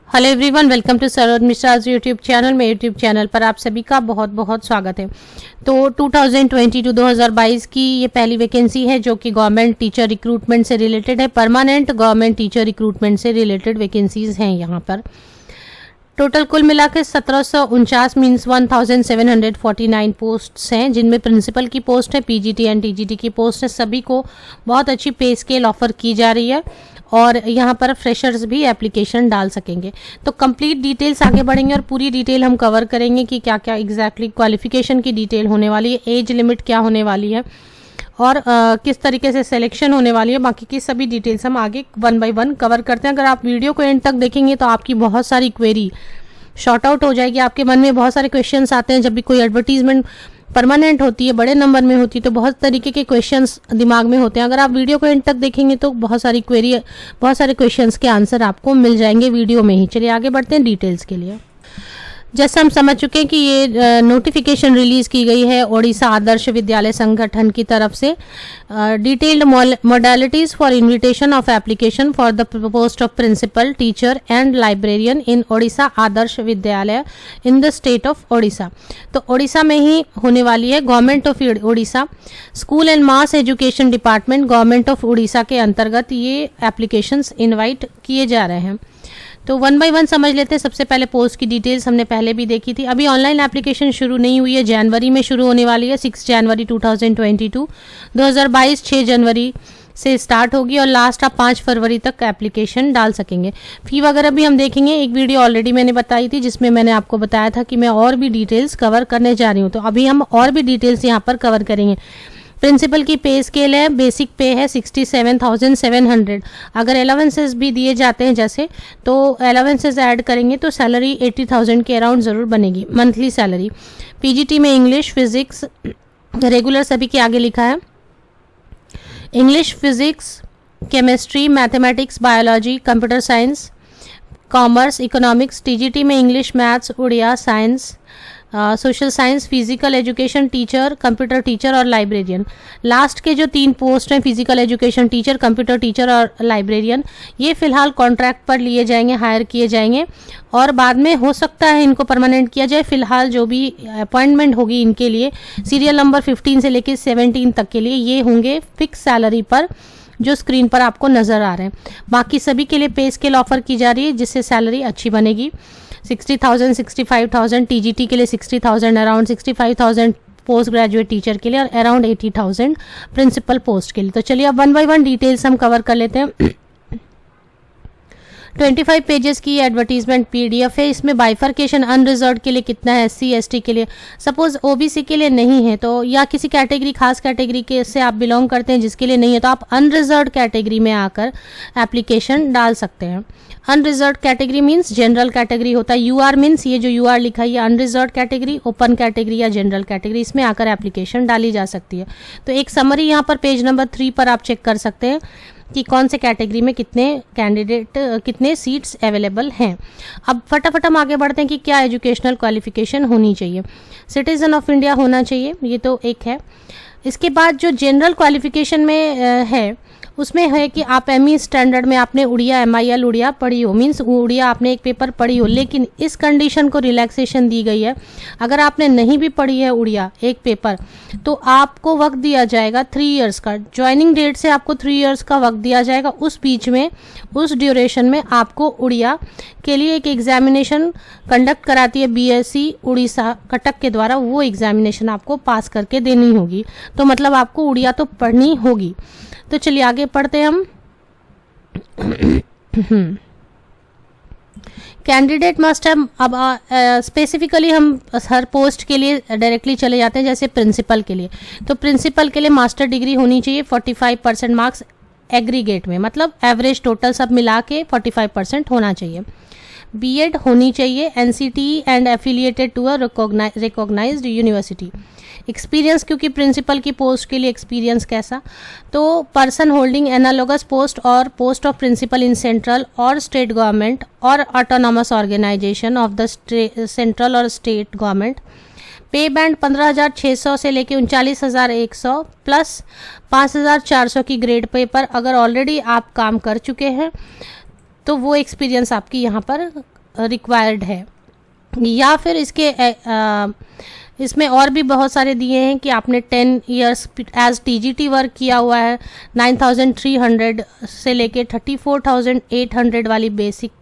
Hello everyone, welcome to Saroj Mishra's YouTube channel. मेरे YouTube channel पर आप सभी का बहुत बहुत स्वागत है। तो 2022 की ये पहली वैकेंसी है जो कि गवर्नमेंट टीचर रिक्रूटमेंट से रिलेटेड है। परमानेंट गवर्नमेंट टीचर रिक्रूटमेंट से रिलेटेड वैकेंसीज हैं यहाँ पर। टोटल कुल मिला के 1749 मीन्स 1749 पोस्ट्स हैं, जिनमें प्रिंसिपल की पोस्ट है, पीजीटी एंड टीजीटी की पोस्ट है। सभी को बहुत अच्छी पे स्केल ऑफर की जा रही है और यहाँ पर फ्रेशर्स भी एप्लीकेशन डाल सकेंगे। तो कंप्लीट डिटेल्स आगे बढ़ेंगे और पूरी डिटेल हम कवर करेंगे कि क्या क्या एग्जैक्टली क्वालिफिकेशन की डिटेल होने वाली है, एज लिमिट क्या होने वाली है और किस तरीके से सिलेक्शन होने वाली है। बाकी की सभी डिटेल्स हम आगे 1 बाय 1 कवर करते हैं। अगर आप वीडियो को एंड तक देखेंगे तो आपकी बहुत सारी क्वेरी शॉर्ट आउट हो जाएगी। आपके मन में बहुत सारे क्वेश्चंस आते हैं, जब भी कोई एडवर्टीजमेंट परमानेंट होती है, बड़े नंबर में होती है, तो बहुत तरीके के क्वेश्चंस दिमाग में होते हैं। अगर आप वीडियो को एंड तक देखेंगे तो बहुत सारे क्वेश्चंस के आंसर आपको मिल जाएंगे वीडियो में ही। चलिए आगे बढ़ते हैं डिटेल्स के लिए। जैसे हम समझ चुके हैं कि ये नोटिफिकेशन रिलीज की गई है ओडिशा आदर्श विद्यालय संगठन की तरफ से। Detailed modalities for invitation of application for the post of principal teacher and librarian in Odisha Adarsha Vidyalaya in the state of Odisha. तो ओडिशा में ही होने वाली है। Government of Odisha school and mass education department government of Odisha के अंतर्गत ये एप्लीकेशंस इनवाइट किए जा रहे हैं। तो 1 बाय 1 समझ लेते हैं। सबसे पहले पोस्ट की डिटेल्स हमने पहले भी देखी थी। अभी ऑनलाइन एप्लीकेशन शुरू नहीं हुई है, जनवरी में शुरू होने वाली है। 6 जनवरी 2022 6 जनवरी से स्टार्ट होगी और लास्ट आप 5 फरवरी तक एप्लीकेशन डाल सकेंगे। फी वगैरह भी हम देखेंगे। एक वीडियो ऑलरेडी मैंने बताई थी जिसमें मैंने आपको बताया था कि मैं और भी डिटेल्स कवर करने जा रही हूँ, तो अभी हम और भी डिटेल्स यहाँ पर कवर करेंगे। प्रिंसिपल की पे स्केल है, बेसिक पे है 67,700। अगर अलाउंसेस भी दिए जाते हैं जैसे, तो अलाउंसेस ऐड करेंगे तो सैलरी 80,000 के अराउंड ज़रूर बनेगी मंथली सैलरी। पीजीटी में इंग्लिश फिजिक्स रेगुलर सभी के आगे लिखा है। English, physics, chemistry, mathematics, biology, computer science, commerce, economics. TGT में English, maths, Oriya, science, social science, physical education teacher, computer teacher और लाइब्रेरियन। लास्ट के जो 3 पोस्ट हैं, physical education teacher, computer teacher और लाइब्रेरियन, ये फिलहाल कॉन्ट्रैक्ट पर लिए जाएंगे, हायर किए जाएंगे और बाद में हो सकता है इनको परमानेंट किया जाए। फिलहाल जो भी अपॉइंटमेंट होगी इनके लिए सीरियल नंबर 15 से लेकर 17 तक के लिए ये होंगे फिक्स सैलरी पर, जो स्क्रीन पर आपको नजर आ रहे हैं। बाकी सभी के लिए पे स्केल ऑफर की जा रही है जिससे सैलरी अच्छी बनेगी। 60,000, 65,000 टीजीटी के लिए, 60,000 अराउंड 65,000 पोस्ट ग्रेजुएट टीचर के लिए और अराउंड 80,000 प्रिंसिपल पोस्ट के लिए। तो चलिए अब 1 बाय 1 डिटेल्स हम कवर कर लेते हैं। 25 पेजेस की एडवर्टीजमेंट पीडीएफ है। इसमें बाइफर्केशन अनरिजर्व्ड के लिए कितना है, एससी एसटी के लिए, सपोज ओबीसी के लिए नहीं है तो, या किसी कैटेगरी खास कैटेगरी के से आप बिलोंग करते हैं जिसके लिए नहीं है, तो आप अनरिजर्व्ड कैटेगरी में आकर एप्लीकेशन डाल सकते हैं। Unreserved category means general category होता है। यूआर मीन्स ये जो यूआर लिखा है ये अनरिजर्व्ड कैटेगरी, ओपन कैटेगरी या जनरल कैटेगरी, इसमें आकर एप्लीकेशन डाली जा सकती है। तो एक समरी यहाँ पर पेज नंबर 3 पर आप चेक कर सकते हैं कि कौन से कैटेगरी में कितने सीट्स अवेलेबल हैं। अब फटाफट हम आगे बढ़ते हैं कि क्या एजुकेशनल क्वालिफिकेशन होनी चाहिए। सिटीजन ऑफ इंडिया होना चाहिए, ये तो एक है। इसके बाद जो जनरल क्वालिफिकेशन में है उसमें है कि आप एमई स्टैंडर्ड में आपने उड़िया MIL उड़िया पढ़ी हो, मीन्स उड़िया आपने एक पेपर पढ़ी हो। लेकिन इस कंडीशन को रिलैक्सेशन दी गई है, अगर आपने नहीं भी पढ़ी है उड़िया एक पेपर तो आपको वक्त दिया जाएगा 3 इयर्स का। ज्वाइनिंग डेट से आपको 3 इयर्स का वक्त दिया जाएगा। उस बीच में, उस ड्यूरेशन में आपको उड़िया के लिए एक एग्जामिनेशन कंडक्ट कराती है BSc उड़ीसा कटक के द्वारा। वो एग्जामिनेशन आपको पास करके देनी होगी। तो मतलब आपको उड़िया तो पढ़नी होगी। तो चलिए आगे पढ़ते हैं हम। कैंडिडेट मस्ट हैव, अब स्पेसिफिकली हम हर पोस्ट के लिए डायरेक्टली चले जाते हैं। जैसे प्रिंसिपल के लिए, तो प्रिंसिपल के लिए मास्टर डिग्री होनी चाहिए, 45% मार्क्स एग्रीगेट में, मतलब एवरेज टोटल सब मिला के 45% होना चाहिए। बीएड होनी चाहिए, NCTE and affiliated to a recognised university. Experience, क्योंकि प्रिंसिपल की पोस्ट के लिए एक्सपीरियंस कैसा, तो पर्सन होल्डिंग एनालोगस पोस्ट और post of principal in central और स्टेट गवर्नमेंट और autonomous organisation of the central और स्टेट गवर्नमेंट। पे बैंड 15,600 से लेके 39,100 प्लस 5,400 की ग्रेड पे पर अगर ऑलरेडी आप काम कर चुके हैं तो वो एक्सपीरियंस आपकी यहाँ पर रिक्वायर्ड है। या फिर इसमें और भी बहुत सारे दिए हैं कि आपने 10 इयर्स एज टीजीटी वर्क किया हुआ है, 9300 से लेके 34,800 वाली बेसिक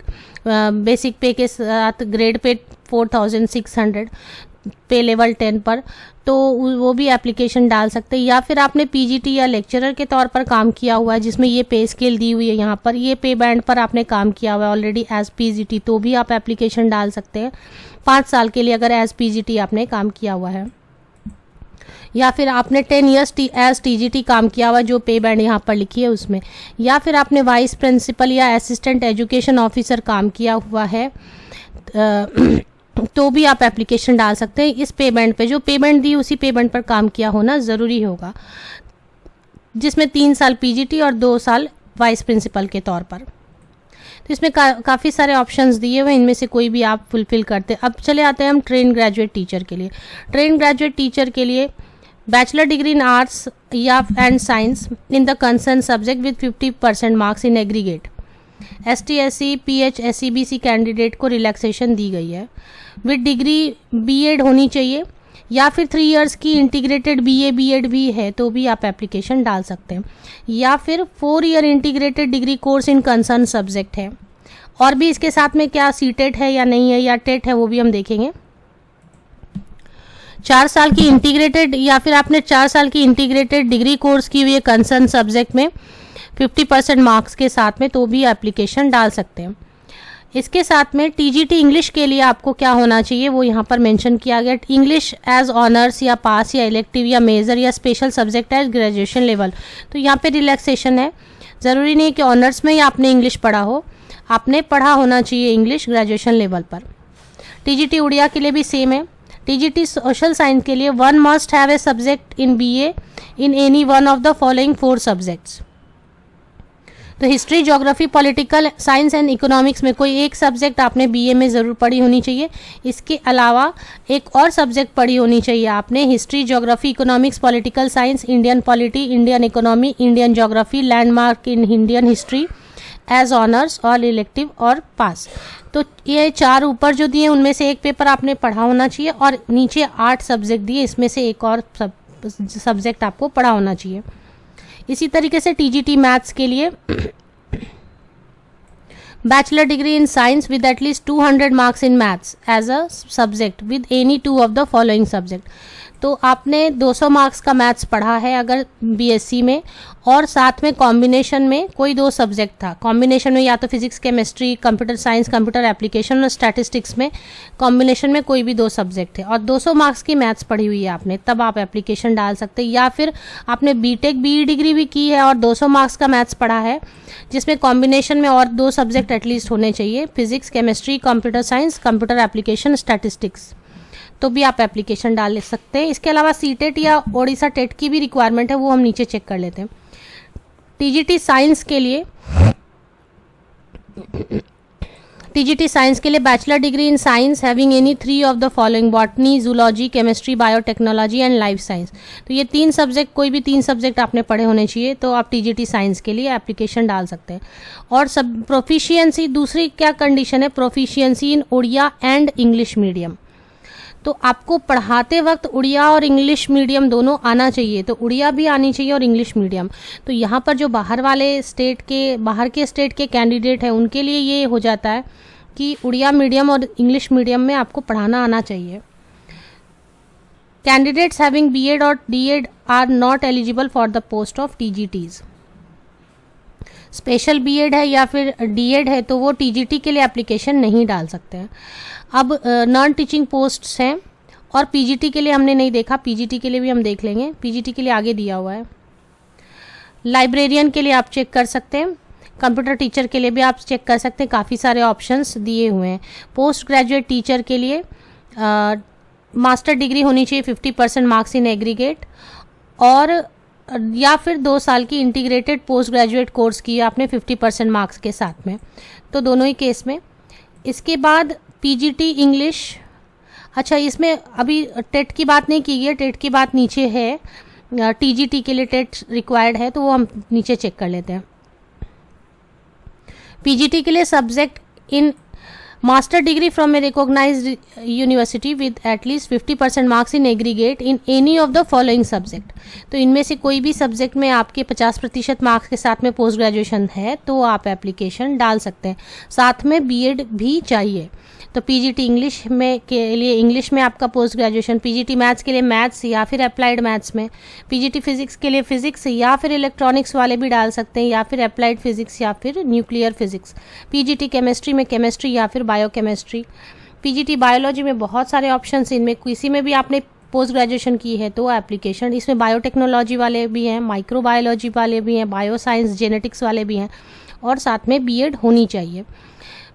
पे के साथ ग्रेड पे 4,600 पे लेवल 10 पर, तो वो भी एप्लीकेशन डाल सकते हैं। या फिर आपने पीजीटी या लेक्चरर के तौर पर काम किया हुआ है जिसमें ये पे स्केल दी हुई है, यहाँ पर ये पे बैंड पर आपने काम किया हुआ है ऑलरेडी एज पीजीटी, तो भी आप एप्लीकेशन डाल सकते हैं 5 साल के लिए अगर एज पीजीटी आपने काम किया हुआ है। या फिर आपने 10 इयर्स एज टीजीटी काम किया हुआ जो पे बैंड यहाँ पर लिखी है उसमें। या फिर आपने वाइस प्रिंसिपल या असिस्टेंट एजुकेशन ऑफिसर काम किया हुआ है तो भी आप एप्लीकेशन डाल सकते हैं इस पेमेंट पे। जो पेमेंट दी उसी पेमेंट पर काम किया होना ज़रूरी होगा, जिसमें 3 साल पीजीटी और 2 साल वाइस प्रिंसिपल के तौर पर। तो इसमें काफ़ी सारे ऑप्शंस दिए हुए हैं, इनमें से कोई भी आप फुलफिल करते हैं। अब चले आते हैं हम ट्रेन ग्रेजुएट टीचर के लिए। ट्रेन ग्रेजुएट टीचर के लिए बैचलर डिग्री इन आर्ट्स या and science in the concern subject with 50% marks in aggregate. ST SC PH SC BC candidate को रिलैक्सेशन दी गई है। विद डिग्री बीएड होनी चाहिए या फिर 3 इयर्स की इंटीग्रेटेड BA BEd भी है तो भी आप एप्लीकेशन डाल सकते हैं। या फिर 4 year integrated degree course in concern subject है। और भी इसके साथ में क्या सीटेट है या नहीं है या टेट है वो भी हम देखेंगे। 4 साल की इंटीग्रेटेड या फिर आपने 4 साल की इंटीग्रेटेड डिग्री कोर्स की हुई है कंसर्न सब्जेक्ट में 50% मार्क्स के साथ में तो भी एप्लीकेशन डाल सकते हैं। इसके साथ में टीजीटी इंग्लिश के लिए आपको क्या होना चाहिए वो यहाँ पर मेंशन किया गया। इंग्लिश एज ऑनर्स या पास या इलेक्टिव या मेजर या special subject as graduation level, तो यहाँ पे रिलैक्सेशन है। ज़रूरी नहीं है कि ऑनर्स में ही आपने इंग्लिश पढ़ा हो, आपने पढ़ा होना चाहिए इंग्लिश ग्रेजुएशन लेवल पर। टीजीटी उड़िया के लिए भी सेम है। टीजीटी सोशल साइंस के लिए 1 must have a subject in BA in any one of the following 4 subjects. तो history, geography, political science and economics में कोई एक सब्जेक्ट आपने BA में ज़रूर पढ़ी होनी चाहिए। इसके अलावा एक और सब्जेक्ट पढ़ी होनी चाहिए आपने history, geography, economics, political science, Indian polity, Indian economy, Indian geography, landmark in Indian history as honours और इलेक्टिव और पास। तो ये 4 ऊपर जो दिए उनमें से एक पेपर आपने पढ़ा होना चाहिए और नीचे 8 सब्जेक्ट दिए इसमें से एक और सब्जेक्ट आपको पढ़ा होना चाहिए। इसी तरीके से टीजीटी मैथ्स के लिए bachelor degree in science with at least 200 marks in maths as a subject with any 2 of the following subject. तो आपने 200 मार्क्स का मैथ्स पढ़ा है अगर बीएससी में और साथ में कॉम्बिनेशन में कोई 2 सब्जेक्ट था। कॉम्बिनेशन में या तो physics, chemistry, computer science, computer application और स्टैटिस्टिक्स में कॉम्बिनेशन में कोई भी 2 सब्जेक्ट थे और 200 मार्क्स की मैथ्स पढ़ी हुई है आपने, तब आप एप्लीकेशन डाल सकते हैं। या फिर आपने बीटेक BE डिग्री भी की है और 200 मार्क्स का मैथ्स पढ़ा है जिसमें कॉम्बिनेशन में और 2 सब्जेक्ट एटलीस्ट होने चाहिए, physics, chemistry, computer science, computer application, statistics, तो भी आप एप्लीकेशन डाल सकते हैं। इसके अलावा सीटेट या ओडिशा टेट की भी रिक्वायरमेंट है, वो हम नीचे चेक कर लेते हैं। टीजीटी साइंस के लिए bachelor degree in science having any 3 of the following botany, zoology, chemistry, biotechnology and life science. तो ये 3 सब्जेक्ट, कोई भी 3 सब्जेक्ट आपने पढ़े होने चाहिए तो आप टीजीटी साइंस के लिए एप्लीकेशन डाल सकते हैं। और सब प्रोफिशिएंसी, दूसरी क्या कंडीशन है, proficiency in Oriya and English medium. तो आपको पढ़ाते वक्त उड़िया और इंग्लिश मीडियम दोनों आना चाहिए, तो उड़िया भी आनी चाहिए और इंग्लिश मीडियम। तो यहाँ पर जो बाहर के स्टेट के कैंडिडेट हैं उनके लिए ये हो जाता है कि उड़िया मीडियम और इंग्लिश मीडियम में आपको पढ़ाना आना चाहिए। कैंडिडेट्स हैविंग BEd और DEd are not eligible for the post of TGTs। Special BEd है या फिर DEd है तो वो TGT के लिए एप्लीकेशन नहीं डाल सकते हैं। अब नॉन टीचिंग पोस्ट्स हैं और PGT के लिए हमने नहीं देखा, PGT के लिए भी हम देख लेंगे, PGT के लिए आगे दिया हुआ है। लाइब्रेरियन के लिए आप चेक कर सकते हैं, कंप्यूटर टीचर के लिए भी आप चेक कर सकते हैं, काफ़ी सारे ऑप्शंस दिए हुए हैं। पोस्ट ग्रेजुएट टीचर के लिए मास्टर डिग्री होनी चाहिए 50% मार्क्स इन एग्रीगेट और या फिर 2 साल की इंटीग्रेटेड पोस्ट ग्रेजुएट कोर्स की आपने 50% मार्क्स के साथ में, तो दोनों ही केस में। इसके बाद पीजीटी इंग्लिश, अच्छा इसमें अभी टेट की बात नहीं की गई है, टेट की बात नीचे है, टीजीटी के लिए टेट रिक्वायर्ड है तो वो हम नीचे चेक कर लेते हैं। पीजीटी के लिए subject in master degree from a recognised university with at least 50% marks in aggregate in any of the following subject. तो इनमें से कोई भी सब्जेक्ट में आपके 50% मार्क्स के साथ में पोस्ट ग्रेजुएशन है तो आप एप्लीकेशन डाल सकते हैं। साथ में बीएड भी चाहिए। तो पीजीटी इंग्लिश में के लिए इंग्लिश में आपका पोस्ट ग्रेजुएशन, पीजीटी मैथ्स के लिए मैथ्स या फिर अप्लाइड मैथ्स में, पीजीटी फिजिक्स के लिए फिजिक्स या फिर इलेक्ट्रॉनिक्स वाले भी डाल सकते हैं, या फिर अप्लाइड फिजिक्स या फिर न्यूक्लियर फिजिक्स, पीजीटी केमिस्ट्री में केमिस्ट्री या फिर बायोकेमिस्ट्री, पीजीटी बायोलॉजी में बहुत सारे ऑप्शंस, इनमें किसी में भी आपने पोस्ट ग्रेजुएशन की है तो एप्लीकेशन, इसमें बायोटेक्नोलॉजी वाले भी हैं, माइक्रोबायोलॉजी वाले भी हैं, बायोसाइंस जेनेटिक्स वाले भी हैं, और साथ में बीएड होनी चाहिए।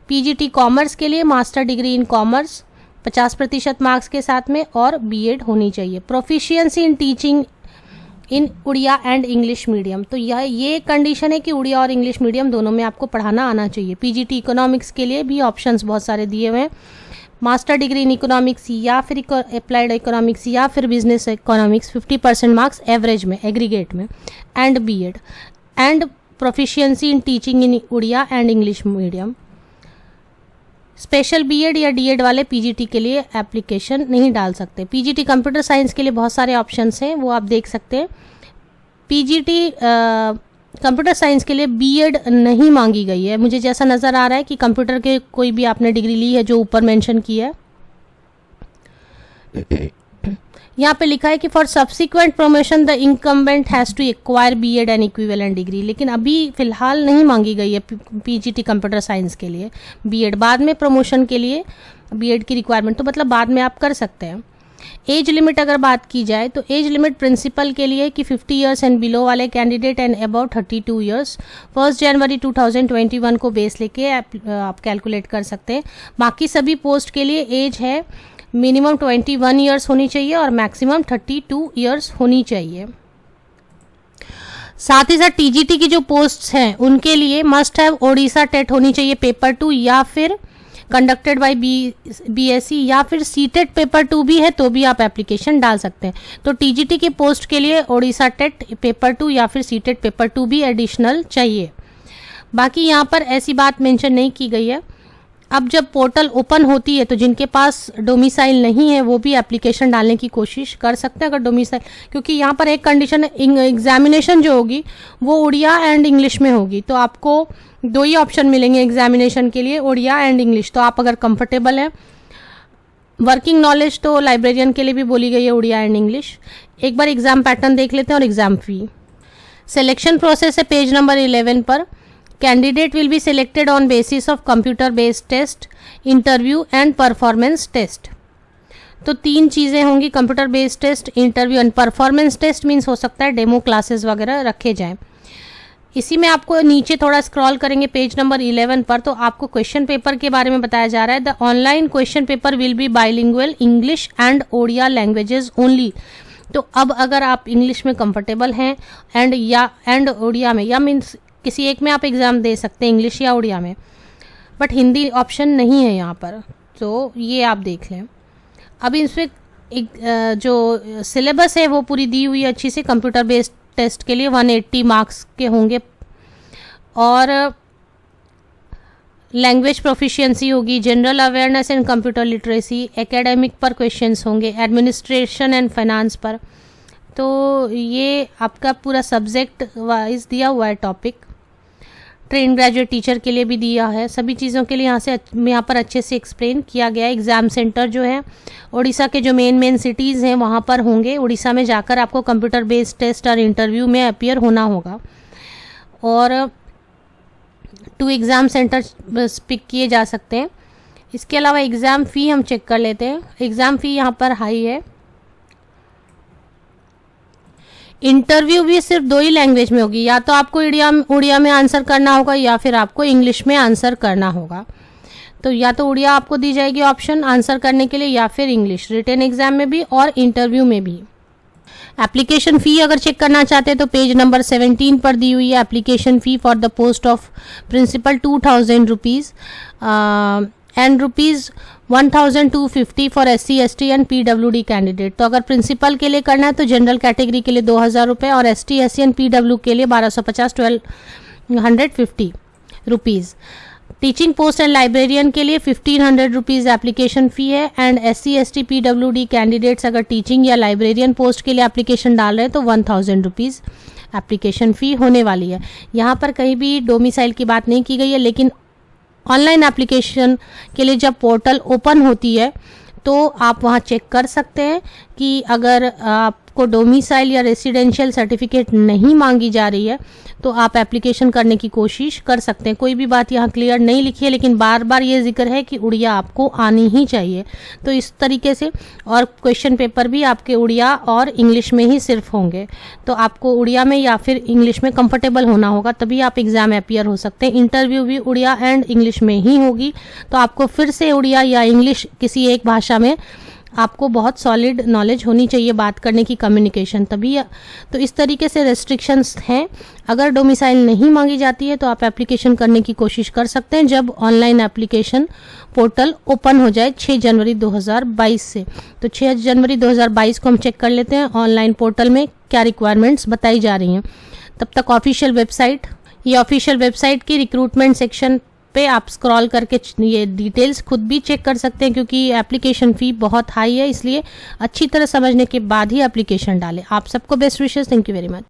पीजीटी कॉमर्स के लिए master degree in commerce 50% marks के साथ में और बीएड होनी चाहिए। Proficiency in teaching in Oriya and English medium, तो ये कंडीशन है कि उड़िया और इंग्लिश मीडियम दोनों में आपको पढ़ाना आना चाहिए। पीजीटी इकोनॉमिक्स के लिए भी ऑप्शंस बहुत सारे दिए हुए हैं, मास्टर डिग्री इन इकोनॉमिक्स या फिर अप्लाइड इकोनॉमिक्स या फिर बिजनेस इकोनॉमिक्स 50% मार्क्स एवरेज में एग्रीगेट में, and BEd, and proficiency in teaching in Oriya and English medium. Special BEd या डीएड वाले पीजीटी के लिए एप्लीकेशन नहीं डाल सकते। पीजीटी कंप्यूटर साइंस के लिए बहुत सारे ऑप्शंस हैं, वो आप देख सकते हैं। पीजीटी कंप्यूटर साइंस के लिए बीएड नहीं मांगी गई है, मुझे जैसा नज़र आ रहा है कि कंप्यूटर के कोई भी आपने डिग्री ली है जो ऊपर मेंशन की है। यहाँ पे लिखा है कि for subsequent promotion the incumbent has to acquire BEd and equivalent degree, लेकिन अभी फिलहाल नहीं मांगी गई है पीजीटी कंप्यूटर साइंस के लिए बीएड। बाद में प्रमोशन के लिए बीएड की रिक्वायरमेंट, तो मतलब बाद में आप कर सकते हैं। एज लिमिट अगर बात की जाए तो एज लिमिट प्रिंसिपल के लिए कि 50 ईयर्स एंड बिलो वाले कैंडिडेट एंड अबाउट 32 ईयर्स 1 जनवरी 2021 को बेस लेके आप कैलकुलेट कर सकते हैं। बाकी सभी पोस्ट के लिए एज है मिनिमम 21 ईयर्स होनी चाहिए और मैक्सिमम 32 ईयर्स होनी चाहिए। साथ ही साथ टीजीटी की जो पोस्ट्स हैं उनके लिए मस्ट हैव ओडिशा टेट होनी चाहिए पेपर 2, या फिर कंडक्टेड बाय बीएससी, या फिर सीटेट पेपर 2 भी है तो भी आप एप्लीकेशन डाल सकते हैं। तो टीजीटी की पोस्ट के लिए ओडिशा टेट पेपर 2 या फिर सीटेट पेपर 2 भी एडिशनल चाहिए। बाकी यहाँ पर ऐसी बात मेंशन नहीं की गई है। अब जब पोर्टल ओपन होती है तो जिनके पास डोमिसाइल नहीं है वो भी एप्लीकेशन डालने की कोशिश कर सकते हैं अगर डोमिसाइल, क्योंकि यहाँ पर एक कंडीशन है, एग्जामिनेशन जो होगी वो उड़िया एंड इंग्लिश में होगी, तो आपको 2 ही ऑप्शन मिलेंगे एग्जामिनेशन के लिए, उड़िया एंड इंग्लिश। तो आप अगर कंफर्टेबल हैं, वर्किंग नॉलेज तो लाइब्रेरियन के लिए भी बोली गई है उड़िया एंड इंग्लिश। एक बार एग्जाम पैटर्न देख लेते हैं और एग्जाम फी। सिलेक्शन प्रोसेस है पेज नंबर 11 पर। Candidate will be selected on basis of computer based test, interview and performance test. तो 3 चीज़ें होंगी, computer based test, interview and performance test. Means हो सकता है डेमो क्लासेस वगैरह रखे जाएं। इसी में आपको नीचे थोड़ा स्क्रॉल करेंगे पेज नंबर 11 पर तो आपको क्वेश्चन पेपर के बारे में बताया जा रहा है। The online question paper will be bilingual English and Odia languages only. तो अब अगर आप इंग्लिश में कंफर्टेबल हैं एंड ओडिया में, या मीन्स किसी एक में आप एग्ज़ाम दे सकते हैं इंग्लिश या उड़िया में, बट हिंदी ऑप्शन नहीं है यहाँ पर, तो ये आप देख लें। अब इसमें जो सिलेबस है वो पूरी दी हुई है अच्छी से। कंप्यूटर बेस्ड टेस्ट के लिए 180 मार्क्स के होंगे और लैंग्वेज प्रोफिशिएंसी होगी, general awareness and computer literacy, academic पर क्वेश्चंस होंगे, एडमिनिस्ट्रेशन एंड फाइनेंस पर। तो ये आपका पूरा सब्जेक्ट वाइज दिया हुआ है टॉपिक। ट्रेन ग्रेजुएट टीचर के लिए भी दिया है, सभी चीज़ों के लिए यहाँ पर अच्छे से एक्सप्लेन किया गया है। एग्ज़ाम सेंटर जो है उड़ीसा के जो मेन सिटीज़ हैं वहाँ पर होंगे। उड़ीसा में जाकर आपको कंप्यूटर बेस्ड टेस्ट और इंटरव्यू में अपीयर होना होगा और 2 एग्ज़ाम सेंटर पिक किए जा सकते हैं। इसके अलावा एग्ज़ाम फ़ी हम चेक कर लेते हैं। एग्ज़ाम फ़ी यहाँ पर हाई है। इंटरव्यू भी सिर्फ 2 ही लैंग्वेज में होगी, या तो आपको उड़िया में आंसर करना होगा या फिर आपको इंग्लिश में आंसर करना होगा। तो या तो उड़िया आपको दी जाएगी ऑप्शन आंसर करने के लिए या फिर इंग्लिश, रिटन एग्जाम में भी और इंटरव्यू में भी। एप्लीकेशन फ़ी अगर चेक करना चाहते हैं तो पेज नंबर 17 पर दी हुई है। Application fee for the post of principal 2000 rupees and ₹1,250 फॉर SC ST and PWD candidate. तो अगर प्रिंसिपल के लिए करना है तो जनरल कैटेगरी के लिए 2,000 रुपये और ST SC एंड PW के लिए 1250 ₹1,250 rupees. Teaching post and librarian के लिए 1500 रुपीज़ एप्लीकेशन फ़ी है and SC ST PWD candidates अगर टीचिंग या लाइब्रेरियन पोस्ट के लिए एप्लीकेशन डाल रहे हैं तो 1000 रुपीज़ एप्लीकेशन फ़ी होने वाली है। यहाँ पर कहीं भी डोमिसाइल की बात नहीं की गई है, लेकिन ऑनलाइन एप्लीकेशन के लिए जब पोर्टल ओपन होती है तो आप वहाँ चेक कर सकते हैं कि अगर आपको डोमिसाइल या रेसिडेंशियल सर्टिफिकेट नहीं मांगी जा रही है तो आप एप्लीकेशन करने की कोशिश कर सकते हैं। कोई भी बात यहाँ क्लियर नहीं लिखी है, लेकिन बार बार ये जिक्र है कि उड़िया आपको आनी ही चाहिए। तो इस तरीके से, और क्वेश्चन पेपर भी आपके उड़िया और इंग्लिश में ही सिर्फ होंगे, तो आपको उड़िया में या फिर इंग्लिश में कंफर्टेबल होना होगा, तभी आप एग्ज़ाम अपीयर हो सकते हैं। इंटरव्यू भी उड़िया एंड इंग्लिश में ही होगी, तो आपको फिर से उड़िया या इंग्लिश किसी एक भाषा में आपको बहुत सॉलिड नॉलेज होनी चाहिए बात करने की, कम्युनिकेशन, तभी। तो इस तरीके से रेस्ट्रिक्शंस हैं। अगर डोमिसाइल नहीं मांगी जाती है तो आप एप्लीकेशन करने की कोशिश कर सकते हैं जब ऑनलाइन एप्लीकेशन पोर्टल ओपन हो जाए 6 जनवरी 2022 से। तो 6 जनवरी 2022 को हम चेक कर लेते हैं ऑनलाइन पोर्टल में क्या रिक्वायरमेंट्स बताई जा रही हैं। तब तक ऑफिशियल वेबसाइट, ये ऑफिशियल वेबसाइट की रिक्रूटमेंट सेक्शन पे आप स्क्रॉल करके ये डिटेल्स खुद भी चेक कर सकते हैं, क्योंकि एप्लीकेशन फ़ी बहुत हाई है, इसलिए अच्छी तरह समझने के बाद ही एप्लीकेशन डालें। आप सबको best wishes. Thank you very much.